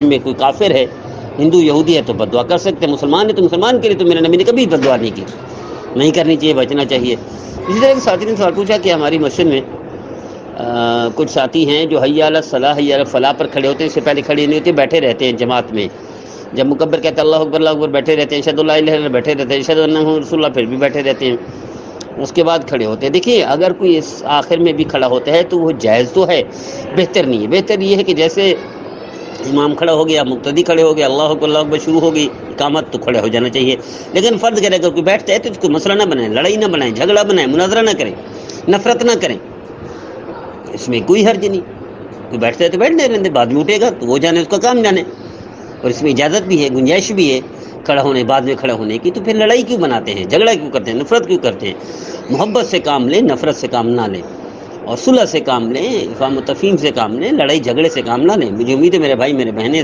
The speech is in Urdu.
میں کوئی کافر ہے، ہندو یہودی ہے تو بد دعا کر سکتے ہیں، مسلمان ہے تو مسلمان کے لیے تو میرے نبی نے کبھی بد دعا نہیں کی، نہیں کرنی چاہیے، بچنا چاہیے۔ اسی طرح ایک ساتھی نے سوال پوچھا کہ ہماری مسجد میں کچھ ساتھی ہیں جو حی علی الصلاح حی علی الفلاح پر کھڑے ہوتے ہیں، اس سے پہلے کھڑے نہیں ہوتے، بیٹھے رہتے ہیں جماعت میں، جب مکبر کہتے ہیں اللہ اکبر بیٹھے رہتے ہیں، اشہد ان لا الہ الا اللہ بیٹھے رہتے ہیں، اشہد ان محمد رسول اللہ پھر بھی بیٹھے رہتے ہیں، اس کے بعد کھڑے ہوتے ہیں۔ دیکھیے اگر کوئی اس آخر میں بھی کھڑا ہوتا ہے تو وہ جائز تو ہے، بہتر نہیں ہے۔ بہتر یہ ہے کہ جیسے امام کھڑا ہو گیا، مقتدی کھڑے ہو گیا، اللہ اکبر شروع ہو گئی اقامت، تو کھڑے ہو جانا چاہیے۔ لیکن فرض کرے اگر کوئی بیٹھتا ہے تو اس کو مسئلہ نہ بنائیں، لڑائی نہ بنائیں، جھگڑا بنائیں، مناظرہ نہ کریں، نفرت نہ کریں، اس میں کوئی حرج نہیں۔ کوئی بیٹھتا ہے تو بیٹھنے رہنے، بعد میں اٹھے گا تو وہ جانے، اس کا کام جانے، اور اس میں اجازت بھی ہے، گنجائش بھی ہے کھڑا ہونے، بعد میں کھڑا ہونے کی۔ تو پھر لڑائی کیوں بناتے ہیں، جھگڑا کیوں کرتے ہیں، نفرت کیوں کرتے ہیں؟ محبت سے کام لیں، نفرت سے کام نہ لیں، اور صلح سے کام لیں، افہام و تفہیم سے کام لیں، لڑائی جھگڑے سے کام نہ لیں۔ مجھے امید ہے میرے بھائی میرے بہنیں